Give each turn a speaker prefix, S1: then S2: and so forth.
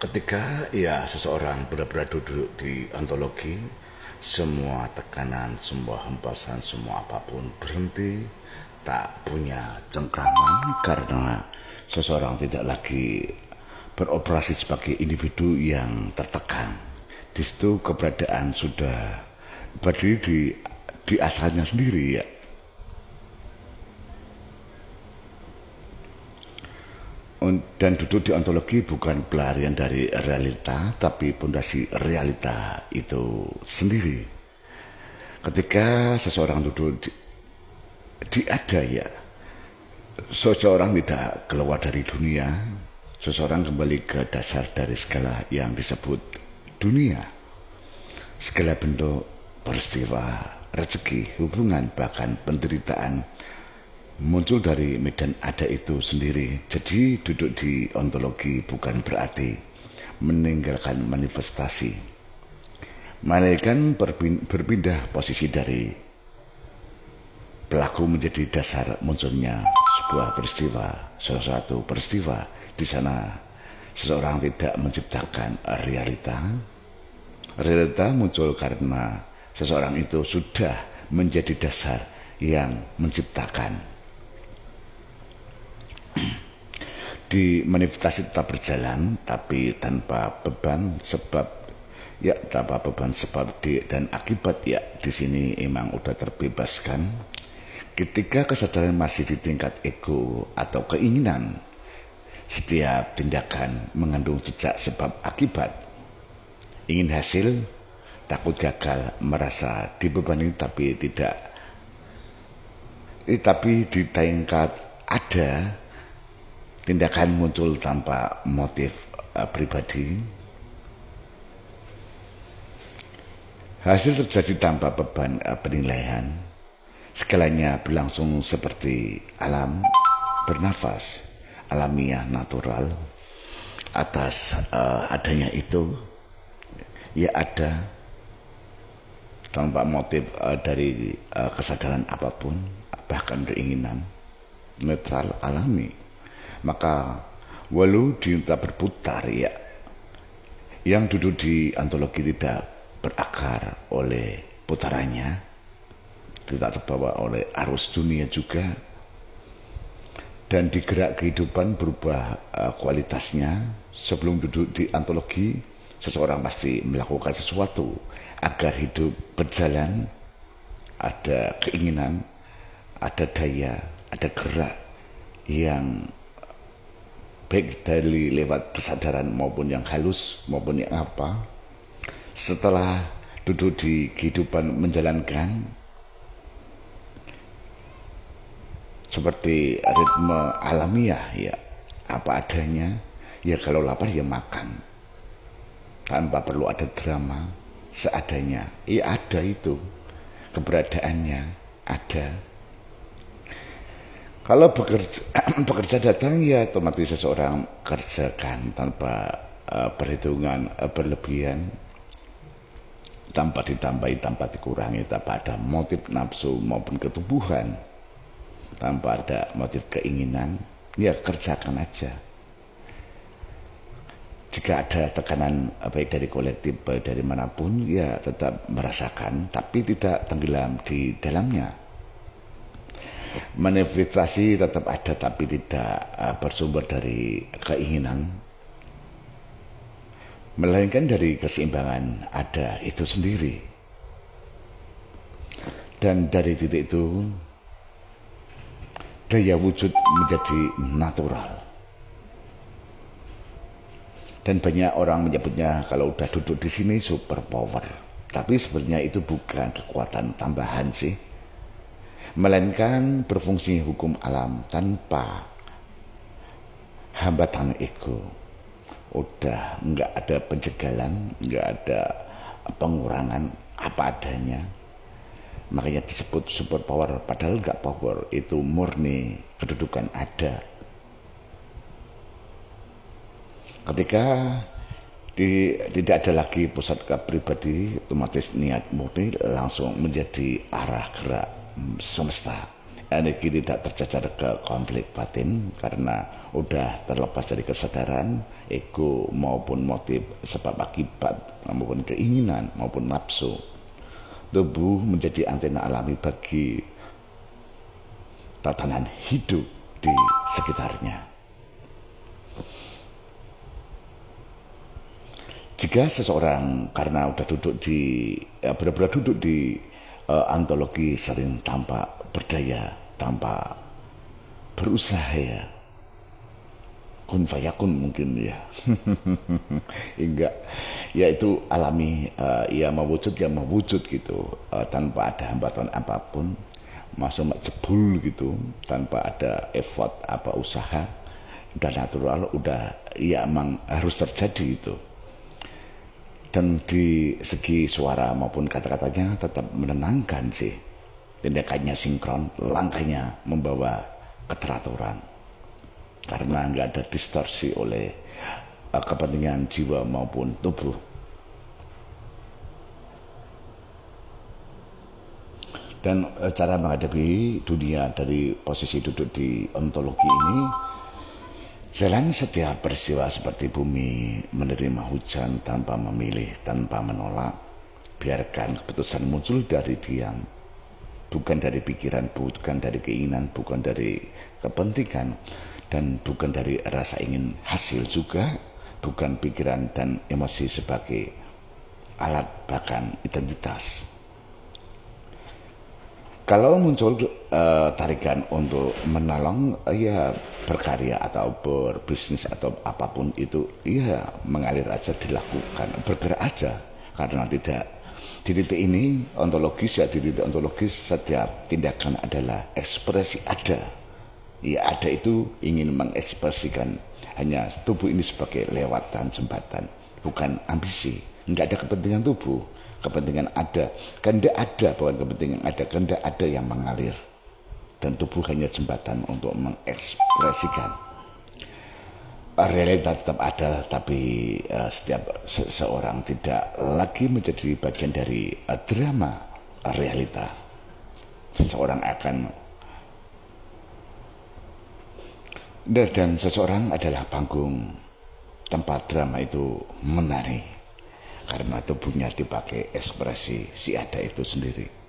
S1: Ketika seseorang benar-benar duduk di ontologi, semua tekanan, semua hempasan, semua apapun berhenti, tak punya cengkraman karena seseorang tidak lagi beroperasi sebagai individu yang tertekan. Di situ keberadaan sudah berdiri di asalnya sendiri ya. Dan duduk di ontologi bukan pelarian dari realita, tapi pondasi realita itu sendiri. Ketika seseorang duduk di ada ya, seseorang tidak keluar dari dunia, seseorang kembali ke dasar dari segala yang disebut dunia. Segala bentuk peristiwa, rezeki, hubungan, bahkan penderitaan muncul dari medan ada itu sendiri. Jadi duduk di ontologi bukan berarti meninggalkan manifestasi, melainkan berpindah posisi dari pelaku menjadi dasar munculnya sebuah peristiwa, sesuatu peristiwa. Di sana seseorang tidak menciptakan realita. Realita muncul karena seseorang itu sudah menjadi dasar yang menciptakan. Di manifestasi tetap berjalan tapi tanpa beban sebab dan akibat ya di sini emang udah terbebaskan. Ketika kesadaran masih di tingkat ego atau keinginan, setiap tindakan mengandung jejak sebab akibat. Ingin hasil, takut gagal, merasa dibebani tapi di tingkat ada tindakan muncul tanpa motif pribadi. Hasil terjadi tanpa beban penilaian. Segalanya berlangsung seperti alam bernafas, alamiah, natural. Atas adanya itu, ya ada tanpa motif dari kesadaran apapun, bahkan keinginan, netral, alami. Maka walau diminta berputar ya, yang duduk di ontologi tidak berakar oleh putarannya, tidak terbawa oleh arus dunia juga, dan digerak kehidupan berubah kualitasnya. Sebelum duduk di ontologi, seseorang pasti melakukan sesuatu agar hidup berjalan. Ada keinginan, ada daya, ada gerak yang baik dari lewat kesadaran maupun yang halus maupun yang apa. Setelah duduk di kehidupan menjalankan seperti ritme alamiah ya, apa adanya ya. Kalau lapar ya makan tanpa perlu ada drama, seadanya ya. Ada itu keberadaannya ada. Kalau bekerja datang ya otomatis seseorang kerjakan tanpa perhitungan berlebihan, tanpa ditambahi, tanpa dikurangi, tanpa ada motif nafsu maupun ketubuhan, tanpa ada motif keinginan, ya kerjakan aja. Jika ada tekanan baik dari kolektif, baik dari manapun, ya tetap merasakan, tapi tidak tenggelam di dalamnya. Manifestasi tetap ada tapi tidak bersumber dari keinginan, melainkan dari keseimbangan ada itu sendiri. Dan dari titik itu daya wujud menjadi natural. Dan banyak orang menyebutnya kalau udah duduk di sini super power, tapi sebenarnya itu bukan kekuatan tambahan sih, melainkan berfungsi hukum alam tanpa hambatan ego. Udah nggak ada penjagalan, nggak ada pengurangan, apa adanya. Makanya disebut super power, padahal nggak power, itu murni kedudukan ada. Ketika tidak ada lagi pusat pribadi, otomatis niat murni langsung menjadi arah gerak semesta, energi tidak tercecer ke konflik batin karena udah terlepas dari kesadaran, ego maupun motif sebab akibat maupun keinginan maupun nafsu. Tubuh menjadi antena alami bagi tatanan hidup di sekitarnya. Jika seseorang karena udah duduk di benar-benar duduk di antologi sering tanpa berdaya, tanpa berusaha ya, kun fayakun mungkin ya, hingga yaitu alami, ya mewujud ya mewujud gitu, tanpa ada hambatan apapun, masuk jebul gitu, tanpa ada effort apa usaha, udah natural, udah ya emang harus terjadi itu. Dan di segi suara maupun kata-katanya tetap menenangkan sih. Tindakannya sinkron, langkahnya membawa keteraturan. Karena nggak ada distorsi oleh kepentingan jiwa maupun tubuh. Dan cara menghadapi dunia dari posisi duduk di ontologi ini, jalan setiap peristiwa seperti bumi menerima hujan tanpa memilih, tanpa menolak. Biarkan keputusan muncul dari diam, bukan dari pikiran, bukan dari keinginan, bukan dari kepentingan, dan bukan dari rasa ingin hasil juga, bukan pikiran dan emosi sebagai alat bahkan identitas. Kalau muncul tarikan untuk menolong, ya berkarya atau berbisnis atau apapun itu, ya mengalir aja, dilakukan, bergerak aja. Karena tidak di titik ini ontologis, ya di titik ontologis setiap tindakan adalah ekspresi ada. Ya ada itu ingin mengekspresikan hanya tubuh ini sebagai lewatan jembatan, bukan ambisi. Enggak ada kepentingan tubuh. Kepentingan ada, kehendak ada, bukan kepentingan ada, kehendak ada yang mengalir. Dan tubuh hanya jembatan untuk mengekspresikan. Realitas tetap ada, tapi setiap seseorang tidak lagi menjadi bagian dari drama realita. Seseorang akan, dan seseorang adalah panggung tempat drama itu menari. Karena tubuhnya dipakai ekspresi si ada itu sendiri.